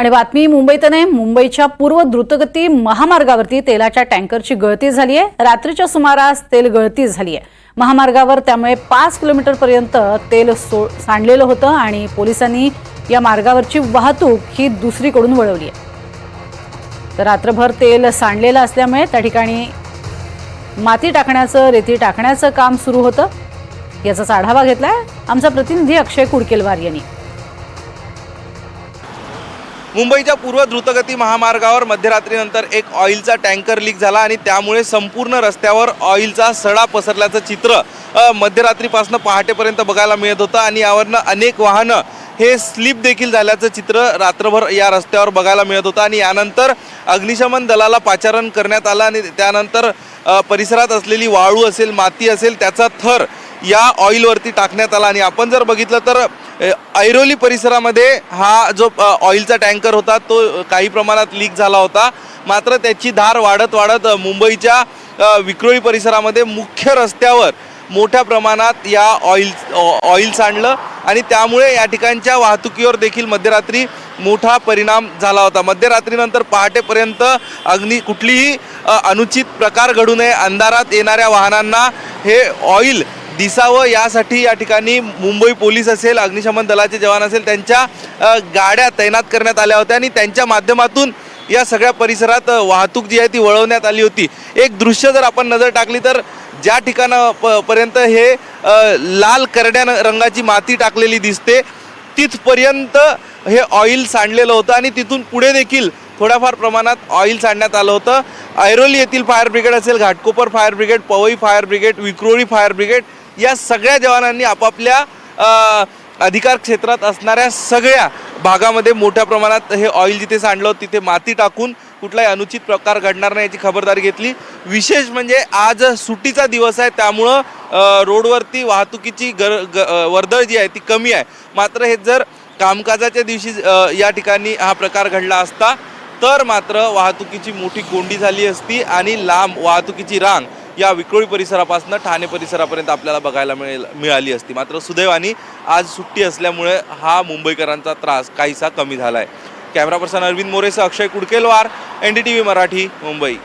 आणि बातमी मुंबईत नाही, मुंबईच्या पूर्व द्रुतगती महामार्गावरती तेलाच्या टँकरची गळती झाली आहे। रात्रीच्या सुमारास तेल गळती झाली आहे। महामार्गावर त्यामुळे 5 किलोमीटरपर्यंत तेल सांडलेलं होतं आणि पोलिसांनी या मार्गावरची वाहतूक ही दुसरीकडून वळवली आहे। तर रात्रभर तेल सांडलेलं असल्यामुळे त्या ठिकाणी माती टाकण्याचं, रेती टाकण्याचं काम सुरू होतं। याचाच आढावा घेतलाय आमचा प्रतिनिधी अक्षय कुडकेलवार यांनी। मुंबईच्या पूर्व द्रुतगती महामार्गावर मध्यरात्रीनंतर एक ऑइलचा टँकर लीक झाला आणि त्यामुळे संपूर्ण रस्त्यावर ऑइलचा सडा पसरल्याचं चित्र मध्यरात्रीपासून पहाटेपर्यंत बघायला मिळत होतं आणि यावरनं अनेक वाहनं हे स्लिप देखील झाल्याचं चित्र रात्रभर या रस्त्यावर बघायला मिळत होतं आणि यानंतर अग्निशमन दलाला पाचारण करण्यात आलं आणि त्यानंतर परिसरात असलेली वाळू असेल, माती असेल, त्याचा थर या ऑइलवरती टाकण्यात आला आणि आपण जर बघितलं तर ऐरोली परिसरामध्ये हा जो ऑइलचा टँकर होता तो काही प्रमाणात लीक झाला होता। मात्र त्याची धार वाढत वाढत मुंबईच्या विक्रोळी परिसरामध्ये मुख्य रस्त्यावर मोठ्या प्रमाणात या ऑइल सांडलं आणि त्यामुळे या ठिकाणच्या वाहतुकीवर देखील मध्यरात्री मोठा परिणाम झाला होता। मध्यरात्रीनंतर पहाटेपर्यंत कुठलीही अनुचित प्रकार घडू नये, अंधारात येणाऱ्या वाहनांना हे ऑइल दिसावं यासाठी या ठिकाणी मुंबई पोलीस असेल, अग्निशमन दलाचे जवान असेल, त्यांच्या गाड्या तैनात करण्यात आल्या होत्या आणि त्यांच्या माध्यमातून या सगळ्या परिसरात वाहतूक जी आहे ती वळवण्यात आली होती। एक दृश्य जर आपण नजर टाकली तर ज्या ठिकाणापर्यंत हे लाल करड्या रंगाची माती टाकलेली दिसते तिथपर्यंत हे ऑइल सांडलेलं होतं आणि तिथून पुढे देखील थोड्याफार प्रमाणात ऑइल सांडण्यात आलं होतं। ऐरोली येथील फायर ब्रिगेड असेल, Ghatkopar fire brigade, Powai fire brigade, Vikhroli fire brigade या सगळ्या जवानांनी आपापल्या अधिकार क्षेत्रात असणाऱ्या सगळ्या भागामध्ये मोठ्या प्रमाणात हे ऑइल जिथे सांडलं तिथे माती टाकून कुठलाही अनुचित प्रकार घडणार नाही याची खबरदारी घेतली। विशेष म्हणजे आज सुट्टीचा दिवस आहे त्यामुळं रोडवरती वाहतुकीची वर्दळ जी आहे ती कमी आहे। मात्र हे जर कामकाजाच्या दिवशी या ठिकाणी हा प्रकार घडला असता तर मात्र वाहतुकीची मोठी कोंडी झाली असती आणि लांब वाहतुकीची रांग या विक्रोळी परिसरापासून ठाणे परिसरापर्यंत आपल्याला बघायला मिळाली असती। मात्र सुदैवाने आज सुट्टी असल्यामुळे हा मुंबईकरांचा त्रास काहीसा कमी झाला आहे। कॅमेरा पर्सन अरविंद मोरेसह अक्षय कुडकेलवार, NDTV मराठी, मुंबई।